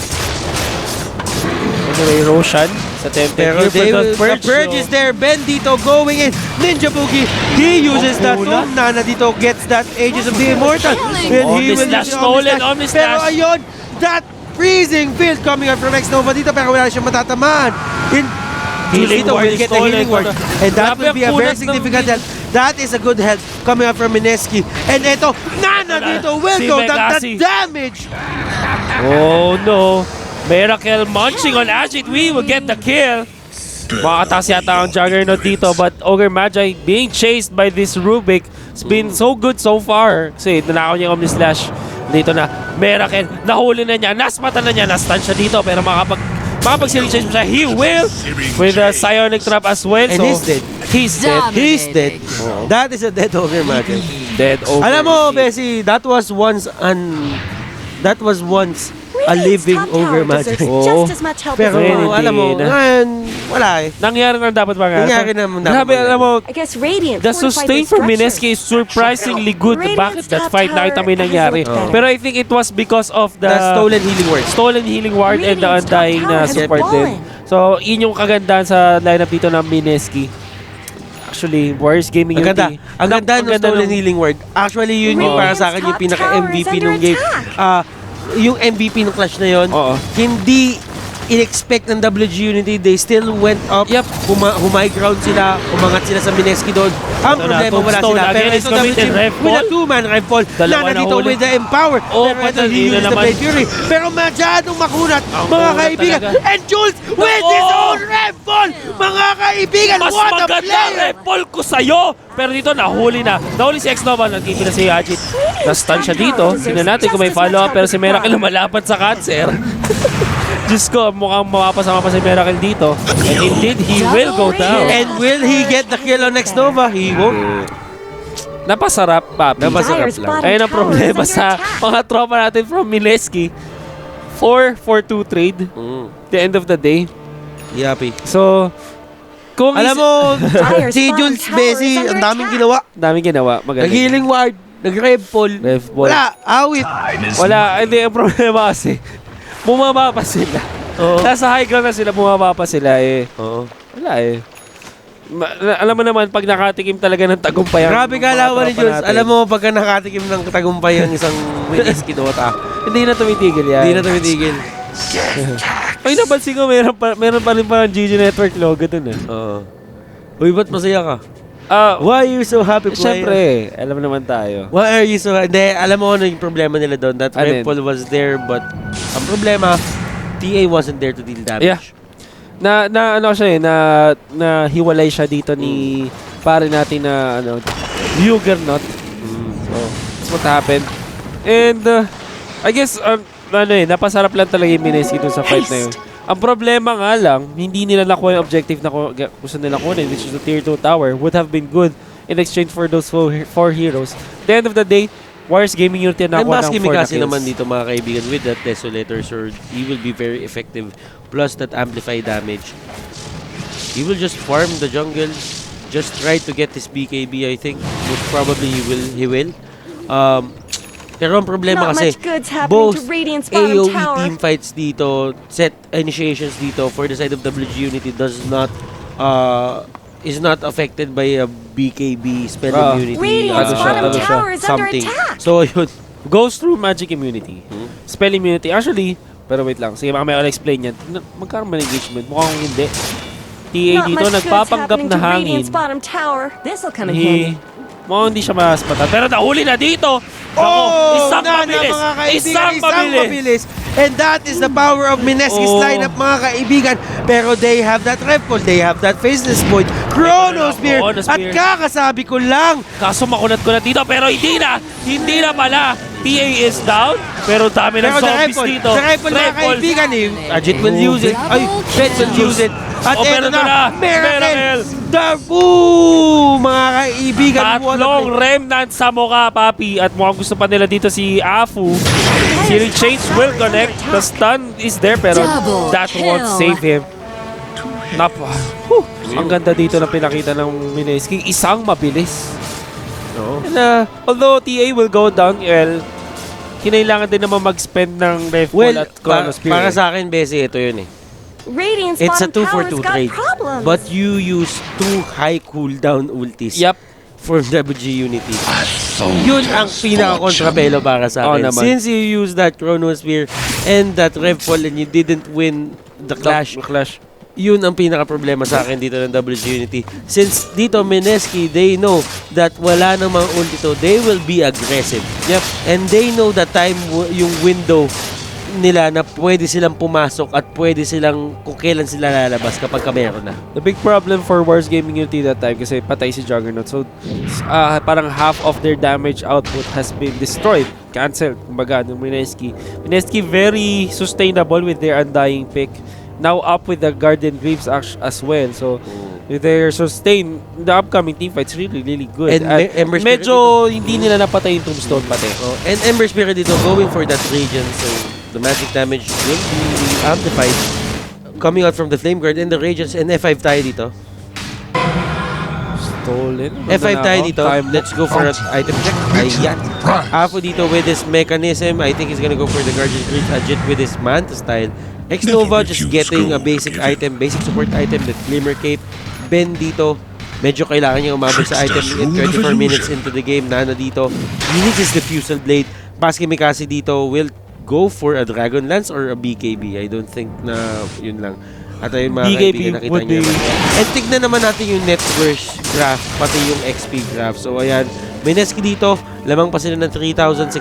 Anyway, Roshan sa Tempted. Pero the Purge is there. Bendito going in. Ninja Boogie. He uses that. Nana dito gets that Aegis of the Immortal. And he will use Omnislash. Pero ayun, that freezing field coming up from X-Nova dito. Pero wala siyang matatamaan. Healing will get the healing ward. And that will be a very significant help. That is a good help coming up from Mineski. And ito, Nana dito will go down the damage. Oh no. Miracle munching on Ajit. We will get the kill. Makataas yata ang Juggernaut dito, but Ogre Magi being chased by this Rubik. It's been so good so far. Kasi nanakaw niya yung Omnislash. Dito na, Miracle. Nahuli na niya. Nasmata na niya. Nastan siya dito. Pero makapag-silly chase mo siya. He will. With a Psionic Trap as well. And so, he's dead. He's dead. That is a dead Ogre Magi. Dead Ogre. Alam mo, Bessie, that was once a living Ogre Magi. Pero alam mo, wala eh. Nangyari na dapat ba nga? Nangyari na dapat. Grabe, alam mo, I guess Radiant the sustain for Mineski is surprisingly good. Bakit that fight nakita mo yung nangyari? Pero I think it was because of the stolen healing ward and the Undying na support din. So, yun yung kagandahan sa lineup dito ng Mineski. Actually, Warriors Gaming Ang ganda. Unity. Ang ganda ng Stolen Healing Ward. Actually, yun yung para sa akin yung pinaka-MVP nung game. Yung MVP nung Clash na yun, Oo. hindi in-expect ng WG.Unity. They still went up. Yep. Humay ground sila. Umangat sila sa Mineski doon. Ang Ito na, problema wala Tombstone sila. Pero again is ito committed. WG Rev with a ball. two-man rev ball. Dalawa Na na dito huli. with the Empower. Oh, Pero ito patay he na used the naman. Blade Fury. Pero masyadong makunat. Ang Mga kunat kaibigan. talaga. And Jules with his own rev ball. Mga kaibigan. Mas What a maganda player. repol ko sa'yo! Pero dito, nahuli na. Nahuli si X-Nova. Nagkipin na si Ajit. Na-stun siya dito. Tingnan natin kung may follow-up. Pero si Miracle lumalapat sa cancer. Diyos ko, mukhang mapapasama pa si Miracle dito. And indeed, he will go down. And will he get the kill on Next Nova? He won't. Napasarap, papi. Napasarap Dyer's lang. bottom Ayun ang tower problema is sa under attack. mga tropa natin from Mineski. 4-4-2 trade. The end of the day. Yapi. So, kung Alam mo, Dyer's si bottom Jules tower Bessie, is under ang daming attack. ginawa. daming ginawa. Magaling. Nag-healing ward, nag-rev ball. Rev ball. Wala, awit. Wala, hindi. Ang problema kasi, bumaba pa sila. Oo. Nasa high ground na sila, bumaba pa sila eh. Oo. Wala eh. Alam mo naman, pag nakatikim talaga ng tagumpay. ang Grabe mga kalawan ni tropa Jules. natin, Alam mo, pagka nakatikim ng tagumpay ang isang Mineski Dota, hindi na tumitigil yan. hindi na tumitigil. Ay, napansin ko, meron pa rin parang GG Network logo dun eh. Oo. Uy, ba't masaya ka? Ah, Why are you so happy player? syempre, alam naman tayo. Why are you so... Hindi, alam mo ano yung problema nila doon. That Ano rev yun? ball was there, but ang problema, TA wasn't there to deal damage. Yeah. Na ano siya eh, na hiwalay siya dito ni pare natin na ano, Juggernaut. So, that's what happened. And I guess ano eh, napasarap lang talaga yung Mineski dun sa fight na yun. Ang problema nga lang, hindi nila nakuha yung objective na gusto nila kunin, which is the tier 2 tower, would have been good in exchange for those four heroes. At the end of the day, Warriors Gaming Unity na nakuha ng 4 na kasi kills. naman dito mga kaibigan with that Desolator Sword, he will be very effective. Plus that amplify damage. He will just farm the jungle, just try to get his BKB. I think most probably he will. Pero ang problema Not kasi much good's happening both to Radiant's bottom AoE tower. team fights dito, set initiations dito for the side of WG.Unity is not affected by a BKB spell immunity. Radiant's bottom tower is under something. attack. So yun. Goes through magic immunity. Spell immunity. Actually, pero wait lang. Sige, mamaya I'll explain yan. Magkaroon ba ng engagement? Mukhang hindi. TA Not dito, much good's nagpapanggap happening na to hangin. Radiant's bottom tower. This'll come in handy. Mukhang hindi siya maspatan. Pero nahuli na dito! Ako, isang mabilis! Mga kaibigan, Isang mabilis! And that is the power of Mineski's lineup, mga kaibigan. Pero they have that rev ball, they have that faceless void, Chronospear, at Chronospear. kakasabi ko lang, Kaso makunat-kunat dito, pero hindi na! Hindi na pala! TA is down, pero dami ng pero the rev zombies ball, dito. the rev ball, mga Rev ball. kaibigan, Ajit will use it, ay, Fred will use it, at Oh, eto meron na, na. Miracle, mga kaibigan, what a Tatlong play. remnants sa mukha, papi. At mukhang gusto pa nila dito si Afu. Si Rechange will connect. The stun is there, pero Double that won't kill. save him. Ang ganda dito na pinakita ng Mineski. Isang mabilis. No. And, although TA will go down, kinailangan din naman mag-spend ng ref ball Well, at Chronospear. para sa akin, Bessie, ito yun Radiant's It's a bottom 2 for tower's 2 got trade. problems. But you use 2 high cooldown ultis Yep. for WG.Unity. Yun ang pinaka-kontrapelo para sa Oo akin. naman. Since you used that Chronosphere and that Rev Fall and you didn't win the Clash, yun ang pinaka-problema sa akin dito ng WG.Unity. Since dito, Mineski, they know that wala namang ulti to, they will be aggressive. Yep. And they know that time, yung window nila na pwede silang pumasok at pwede silang kung kailan sila lalabas kapag meron na. The big problem for Warriors Gaming Unity that time kasi patay si Juggernaut. So, parang half of their damage output has been destroyed. Cancelled. Kumbaga, ng Mineski. Mineski very sustainable with their Undying pick. Now up with the Guardian Greaves as well. So, with their sustain, the upcoming team fights really, really good. And At Ember Spirit medyo hindi nila napatay yung Tombstone pati. And Ember Spirit dito going for that region, so the magic damage will be amplified coming out from the Flame Guard and the Radiance, and F5 tayo dito. Stolen. F5 tayo dito. Let's go for an item check. Ayan. Afo dito with his mechanism. I think he's gonna go for the Guardian Greaves. Ajit with his Manta style. X-Nova just getting a basic item, basic support item, that Glimmer Cape. Ben dito medyo kailangan niya umabot sa item in 24 minutes into the game. Nana dito, he needs his Diffusal Blade. Mikasi dito will go for a Dragon Lance or a BKB. I don't think na yun lang. At ayun mga BKB kaibigan, nakita would niyo be- naman. And tignan naman natin yung net worth graph, pati yung XP graph. So ayan, Mineski dito, lamang pa sila ng 3,600,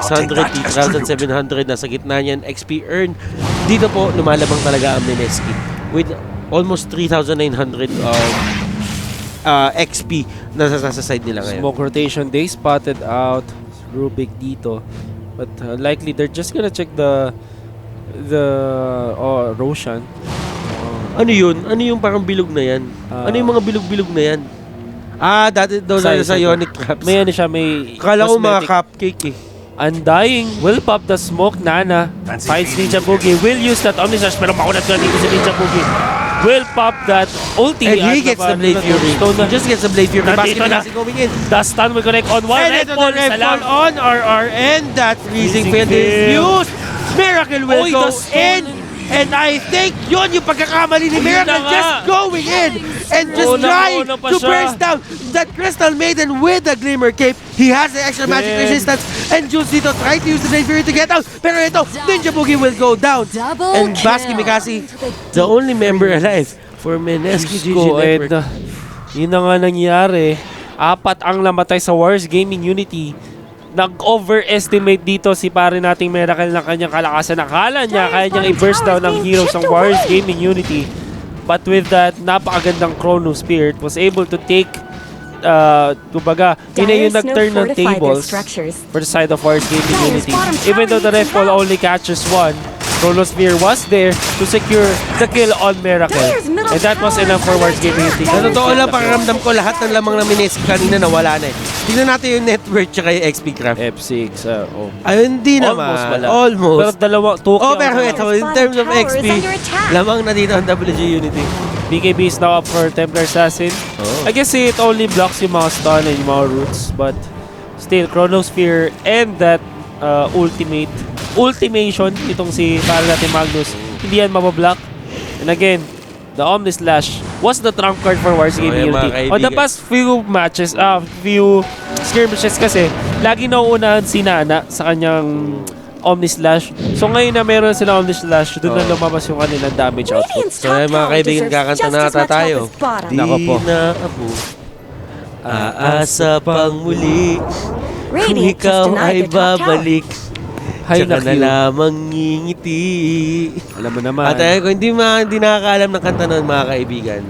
3,700 nasa gitna niyan. XP earned. Dito po, lumalabang talaga ang Mineski with almost 3,900 XP na sa side nila ngayon. Smoke rotation, they spotted out Rubik dito. But likely they're just gonna check the Roshan. Ano yun? Ano yung parang bilog na yan? Ano yung mga bilog-bilog na yan? Dati daw na sa Ionic Traps. May ano siya, may Kala ko mga cosmetic. cupcake eh. Undying will pop the smoke. Nana finds Ninja Boogie. Will use that Omnislash pero makunat ko dito si Ninja Boogie. Will pop that ulti. And he at gets the naman- Blade Fury. Stone He just gets the Blade Fury. Nandito na. Basket going in. The stun will connect on one. And Red ito Ball na Red salam. Ball on RR and that freezing Freezing field is field. used. Miracle will Oy, go the stone. in. And I think yun yung pagkakamali ni Miracle, na nga. just going in and just trying Una pa to siya. burst down that Crystal Maiden with the Glimmer Cape. He has the extra magic Man. resistance and Jules dito trying to use the Blade Fury to get out. Pero ito, Ninja Boogie will go down. Double And Basque Mikasi, the only member alive for Mineski GG Ko, Network. and yun na nga nangyari. 4 ang namatay sa Wars Gaming Unity. Nag-overestimate dito si pare nating Miracle ng kanyang kalakasan. Nakala niya kaya niyang i-burst down ng heroes ng Wars Gaming Unity. But with that, napakagandang Chrono Spirit was able to take kumbaga, yun na yung nag-turn ng tables for the side of Wars Gaming Unity. Even though the ref ball only catches one, Chrono Spear was there to secure the kill on Miracle. And that was enough for Wars Gaming Unity. Sa totoo lang, pakiramdam ko lahat ng lamang ng Mineski kanina nawala na eh. Tingnan natin yung net worth tsaka yung XP graph. F6, Ay, hindi naman. almost wala. Almost. Pero dalawa, 2 Oh, pero ito, in terms of XP, lamang na dito ang WG.Unity. BKB is now up for Templar Assassin. Oh. I guess it only blocks yung mga stun and yung mga roots, but still, Chrono Sphere and that ultimation, itong si para natin Magnus, hindi yan mabablock. And again, the Omnislash was the trump card for Wars Gaming yan, mga Unity. On the kaibigan. past few matches, few skirmishes kasi, lagi nauunahan si Nana sa kanyang Omnislash. So ngayon na meron sila Omnislash, doon na lumabas yung kanilang damage output. So, ay, mga kaibigan, kakanta na ata tayo. Nako po. Di na ako aasa pang muli kung ikaw ay babalik. Hay Tsaka na na lamang ngingiti. Alam mo naman. At ayun, kung hindi nakakaalam ng kanta nun, mga kaibigan,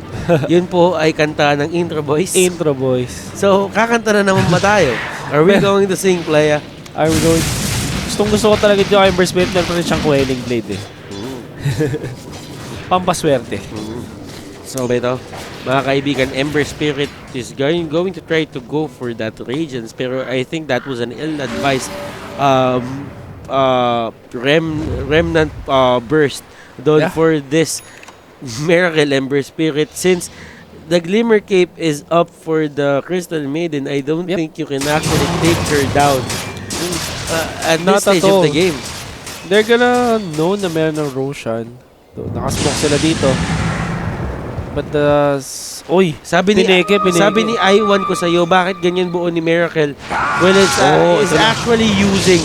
yun po ay kanta ng Intro Boys. Intro boys. So, kakanta na naman ba tayo? Are we going to sing, Playa? Are we going? Gusto ko talaga yung Ember Spirit, meron pa rin siyang Quelling Blade eh. Pampaswerte. So, ito, mga kaibigan, Ember Spirit is going to try to go for that Radiance, pero I think that was an ill-advised remnant burst doon for this Miracle Ember Spirit. Since the Glimmer Cape is up for the Crystal Maiden, I don't think you can actually take her down at Not this stage at of the all. game. They're gonna know na meron ng Roshan. So, nakasmoke sila dito. But uy, Sabi ni I1 ko sa'yo, bakit ganyan buo ni Miracle? Well, it's actually using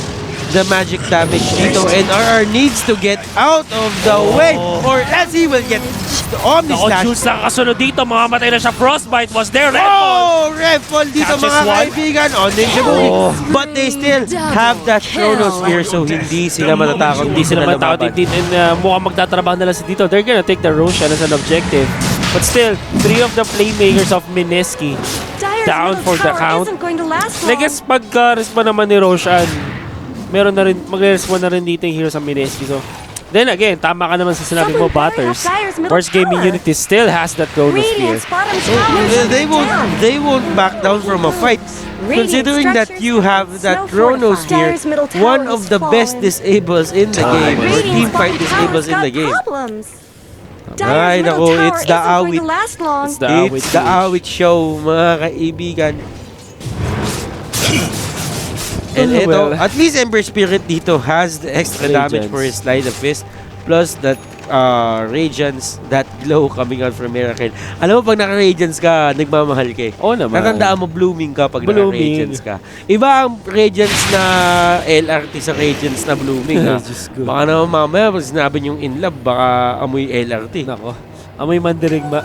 the magic damage dito, and RR needs to get out of the way or else he will get the Omnislash. Jules na kasunod dito, mamamatay na siya. Frostbite was there. Red Fall dito, Catches mga one. kaibigan. Ninja Boogie. But they still have that Chrono Spear, so hindi sila matatakot. Hindi sila matakot. And mukhang magtatrabaho na lang sila dito. They're gonna take the Roshan as an objective. But still, 3 of the playmakers of Mineski down for the count. I guess pagka-respawn naman ni Roshan, meron na rin, magre-respawn na rin dito yung hero sa Mineski. So, then again, tama ka naman sa sinabi mo, Butters. Wars Gaming Unity still has that Chrono Spear. They won't back down from a fight. Considering that you have that Chrono Spear, one of the best disables in the game, or team fight disables in the game. Ay, naku, it's the Awit. It's the Awit show, mga kaibigan. And ito, at least Ember Spirit dito has the extra damage for his Slide of Fist. Plus that radiance that glow coming out from Miracle. Alam mo, pag naka-radiance ka, nagmamahal ka eh. Oo naman. Natandaan mo, blooming ka pag Blooming. naka-radiance ka. Iba ang radiance na LRT sa radiance na blooming ha. Diyos ko. Baka naman mamaya, pag sinabi niyong in love, baka amoy LRT. Nako. Amoy mandirigma.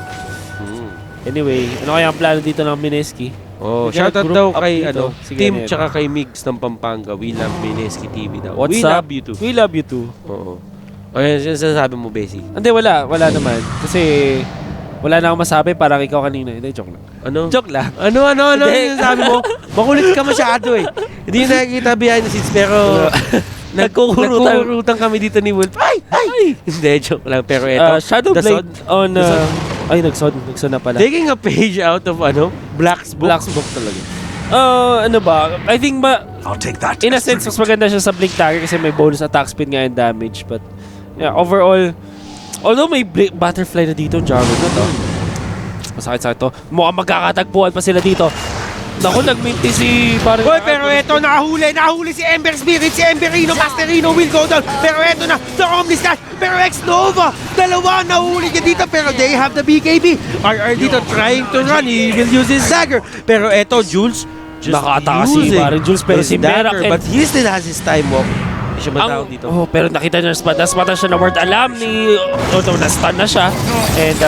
Anyway, ano kaya ang plano dito ng Mineski? Oh, Bigyan shoutout group daw up kay dito. Sige, Team Ned. tsaka kay Migs ng Pampanga. We love MineskiTV daw. What's We up? love you too. We love you too. Oo. Ayun, sinasabi mo, Bessie. Hindi, wala. Wala naman. Kasi wala na akong masabi, parang ikaw kanina. Hindi, joke lang. Ano? Joke lang. Ano Hindi. yung sinasabi mo? Makulit ka masyado eh. Hindi yung nakikita behind the scenes pero nagkukurutan kami dito ni Wolf. Ay! Hindi, joke lang. Pero eto, Shadow the Blade Sod- on... the Sod- ay, nagsod na pala. taking a page out of Black's book. Black's book talaga. Ano ba? I think I'll take that. in a sense, mas maganda siya sa Blink Dagger kasi may bonus attack speed nga and damage. But, yeah, overall, although may butterfly na dito, Jarvan na to. Masakit-sakit to. Mukhang magkakatagpuan pa sila dito. Naku, nagminti si... Parang, Boy, pero eto, nahuli si Ember Spirit, si Emberino, Masterino will go down. Pero eto na, the Omni Slash, pero X-Nova, dalawa nahuli niya dito, pero they have the BKB. RR dito trying to run, he will use his dagger. Pero eto, Jules, just Nakatakas si using parang Jules, pero his si dagger, Miracle- but he still has his time walk. Hindi siya matawag dito. Oh, pero nakita niya na siya na word alam ni... na-stun na siya. And,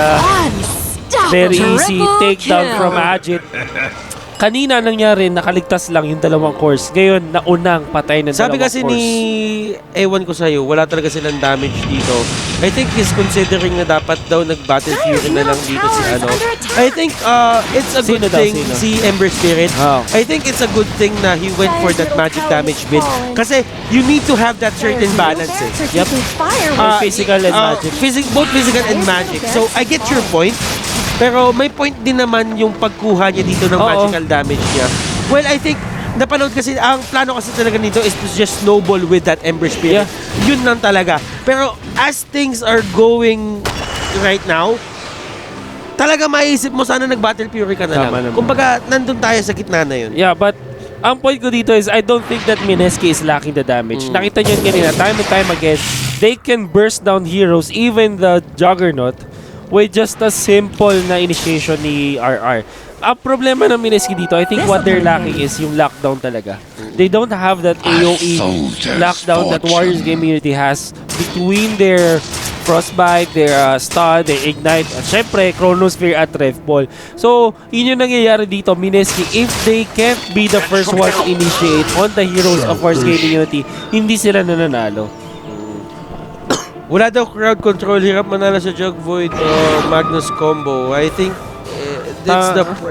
very easy takedown from Ajit. Kanina nangyari, nakaligtas lang yung dalawang course. Ngayon, naunang patay ng Sabi dalawang kasi course. ewan ko sa'yo, wala talaga silang damage dito. I think he's considering na dapat daw nag-Battle Fury na lang dito si I think it's a good Sino daw, thing, sino? si Ember Spirit. Oh. I think it's a good thing na he went for that magic damage bit. Kasi you need to have that certain balance eh. Yep. Ah, Physical and magic. Both physical and magic. So, I get your point. Pero may point din naman yung pagkuha niya dito ng Oo. magical damage niya. Well, I think, napanood kasi, ang plano kasi talaga nito is to just snowball with that Ember Spirit. Yeah. Yun lang talaga. Pero as things are going right now, talaga maiisip mo sana nag-Battle Fury ka na Tama lang. naman. Kumbaga, nandun tayo sa gitna na yun. Yeah, but ang point ko dito is I don't think that Mineski is lacking the damage. Nakita niyo yun kanina, time and time again, they can burst down heroes, even the Juggernaut, with just a simple na initiation ni RR. Ang problema ng Mineski dito, I think what they're lacking is yung lockdown talaga. They don't have that AoE lockdown that Warriors Game.Unity has between their Frostbite, their stun, their ignite, at syempre Chronosphere at Rev Ball. So, yun yung nangyayari dito, Mineski, if they can't be the first one to initiate on the heroes of Warriors Game.Unity, hindi sila nananalo. Wala daw crowd control, hirap manalo sa Jug Void o Magnus combo. I think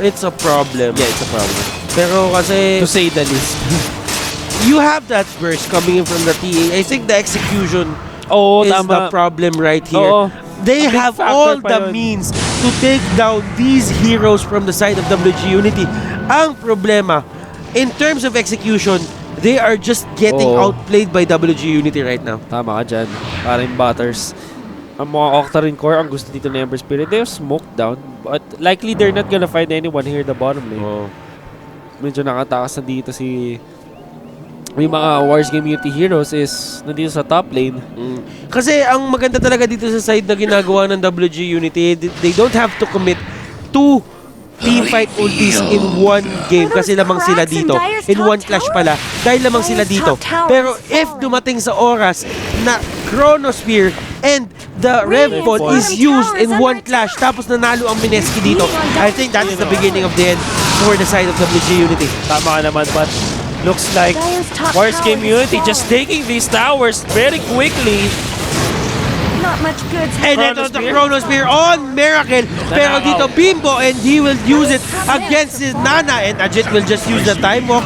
it's a problem. Yeah, it's a problem. Pero kasi To say the least. you have that burst coming in from the TA. I think the execution Oo, is tama. the problem right here. Oo. They A big have factor all pa the yun. means to take down these heroes from the side of WG.Unity. Ang problema, in terms of execution, they are just getting Oo. outplayed by WG.Unity right now. Tama ka dyan. Parang Butters. Ang mga Octarine Core, ang gusto dito ng Ember Spirit, they're smoked down. But likely, they're not gonna find anyone here in the bottom lane. Oh. Medyo nakatakas na dito si... May mga Wars Game.Unity heroes is nandito sa top lane. Kasi ang maganda talaga dito sa side na ginagawa ng WG.Unity, they don't have to commit 2 teamfight ultis in one game kasi lamang sila dito. In one clash pala, dahil lamang sila dito. Pero if dumating sa oras na Chronosphere and the Rev Ball is used in one clash tapos nanalo ang Mineski dito, I think that is the beginning of the end for the side of WG.Unity. Tama ka naman, but looks like Wars Game.Unity just taking these towers very quickly. Not much good. And ito the Chronosphere on Miracle. Pero dito Bimbo and he will use it against his Nana and Ajit will just use the time walk.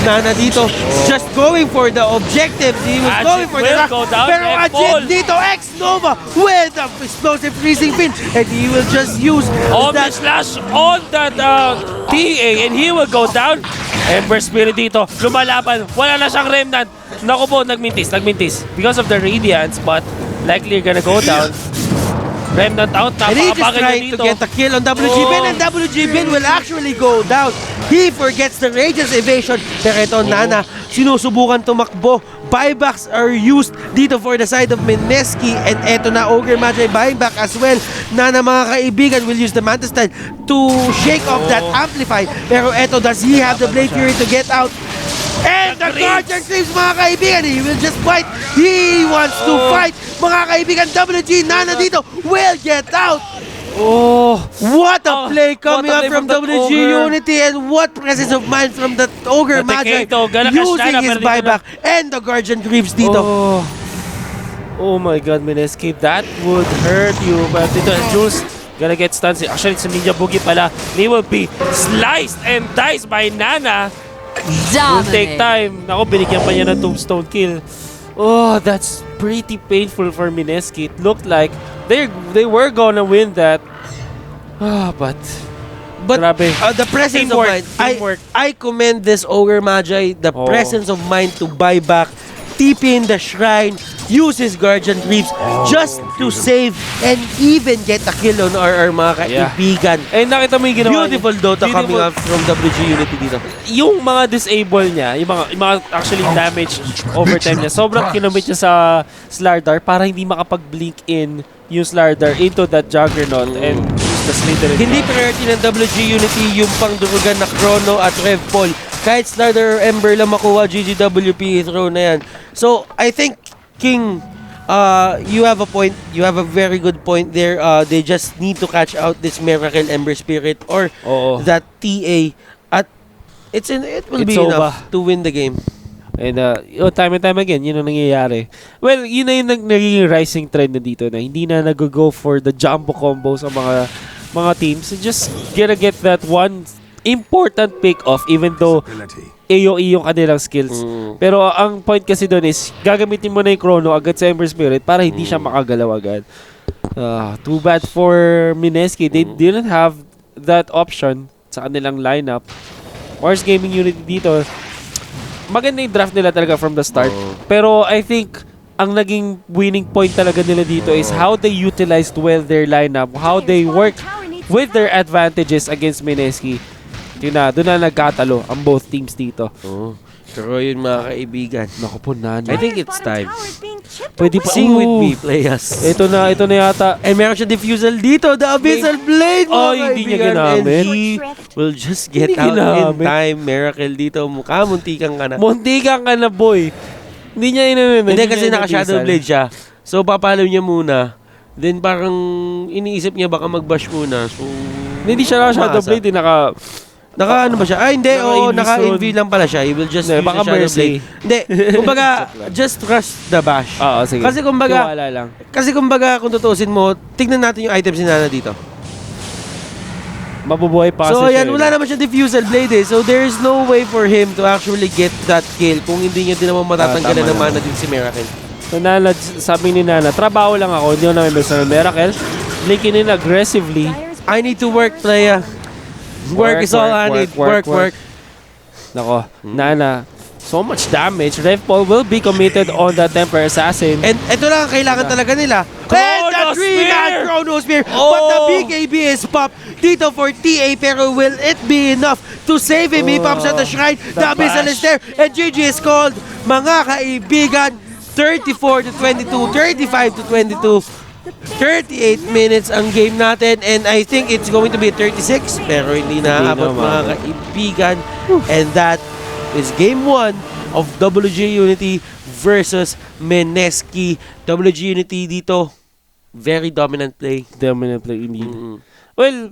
Nana dito just going for the objective. He was Ajit going for the will lock. go down Pero and Ajit fall. dito X-Nova with the explosive freezing pin and he will just use On the that. slash on that TA and he will go down. Ember Spirit dito, lumalaban. Wala na siyang remnant. Naku po, nagmintis. Because of the radiance, but likely gonna go down. Remnant out, And he just napakabagal na trying to dito. get the kill on WG Bin and WG Bin will actually go down. He forgets the Radiance evasion. Pero ito Nana, sinusubukan tumakbo. buybacks are used dito for the side of Mineski, and eto na, Ogre Magi buying back as well. Nana, mga kaibigan, will use the Manta Style to shake off that Amplify. Pero eto, does he have the Blade Fury to get out? And the Guardian Creeps, mga kaibigan, he will just fight. He wants to fight. Mga kaibigan, WG, Nana dito will get out. Oh, What a play coming what a up play from from that WG.Unity, and what presence of mind from that Ogre The Magi Kato, gonna cash using Nana, his pero dito buyback and the Guardian Creeps dito. Oh my God, Mineski, that would hurt you. But dito, Jules gonna get stunned. Actually, it's a Ninja Boogie pala. They will be sliced and diced by Nana. Will take time. Ako, binigyan pa niya ng tombstone kill. Oh, that's pretty painful for Mineski. It looked like they were gonna win that. But grabe. The presence Teamwork, of mind, teamwork. I commend this Ogre Magi, the presence of mind to buy back, TP in the shrine, use his Guardian Creeps just to save and even get a kill on our mga kaibigan. And nakita mo yung ginawa Beautiful Dota coming up from WG.Unity dito. Yung mga disable niya, yung mga actually damage overtime niya, sobrang kinumit niya sa Slardar para hindi makapag-blink in yung Slardar into that Juggernaut and use the Slytherin. Hindi priority ng WG.Unity yung pangdurugan na Chrono at Rev Paul. Kahit Slardar or Ember lang makuha, GGWP throw na yan. So, I think, King, you have a point. You have a very good point there. They just need to catch out this Miracle Ember Spirit or that TA. At it will be enough to win the game. And time and time again, yun ang nangyayari. Well, yun na yung nagiging rising trend na dito na hindi na nag-go for the jumbo combos sa mga teams. Just gonna get that one important pick-off even though AOE yung kanilang skills. Pero ang point kasi doon is gagamitin mo na yung Chrono agad sa Ember Spirit para hindi siya makagalaw agad. Too bad for Mineski. They didn't have that option sa kanilang lineup. Mars Gaming Unity dito, maganda yung draft nila talaga from the start. Pero I think ang naging winning point talaga nila dito is how they utilized well their lineup, how they worked with their advantages against Mineski. Doon na nagkatalo ang both teams dito. Pero yun, mga kaibigan. Naku po, Nana. I think it's time. Pwede pa. Sing with me, players. Ito na yata. And meron siya diffusal dito, the Abyssal Blade, mga hindi niya kaibigan. ginamit. And he will just get out in time. Miracle dito. Mukha, muntikan ka na. Muntikan ka na, boy. Hindi niya inamit. Hindi kasi naka-Shadow Blade siya. So, papalo niya muna. Then, parang iniisip niya baka mag-bash muna. So, hindi siya naka-Shadow Blade. Naka ano ba siya? Ay, hindi. Naka-AV lang pala siya. He will just use baka the Shadow Mercy. Blade. Hindi. Kumbaga, just trust the bash. Oo, sige. Kasi kumbaga, tiwala lang. kung tutuusin mo, tignan natin yung items ni Nana dito. Mabubuhay pa So, kasi yan. siya. Wala naman siya diffusal blade eh. So, there's no way for him to actually get that kill kung hindi niya din naman matatanggalan ng mana din si Miracle. So, Nana, sabi ni Nana, trabaho lang ako. Hindi ko namin basta ng Miracle. Linkin in aggressively. I need to work, playa. Work is all I need. Work. Nako, Nana, so much damage. Rev Paul will be committed on the Temper Assassin. And ito lang ang kailangan talaga nila. And the 3-man Chrono Spear. But the BKB is popped dito for TA. Pero will it be enough to save him? He pops at the shrine. The Abyssal is there. And GG is called. Mga kaibigan, 34 to 22, 35 to 22. 38 minutes ang game natin, and I think it's going to be 36, pero hindi naabot, mga kaibigan. And that is game 1 of WG.Unity versus Mineski. WG.Unity dito, very dominant play. Dominant play indeed. Well,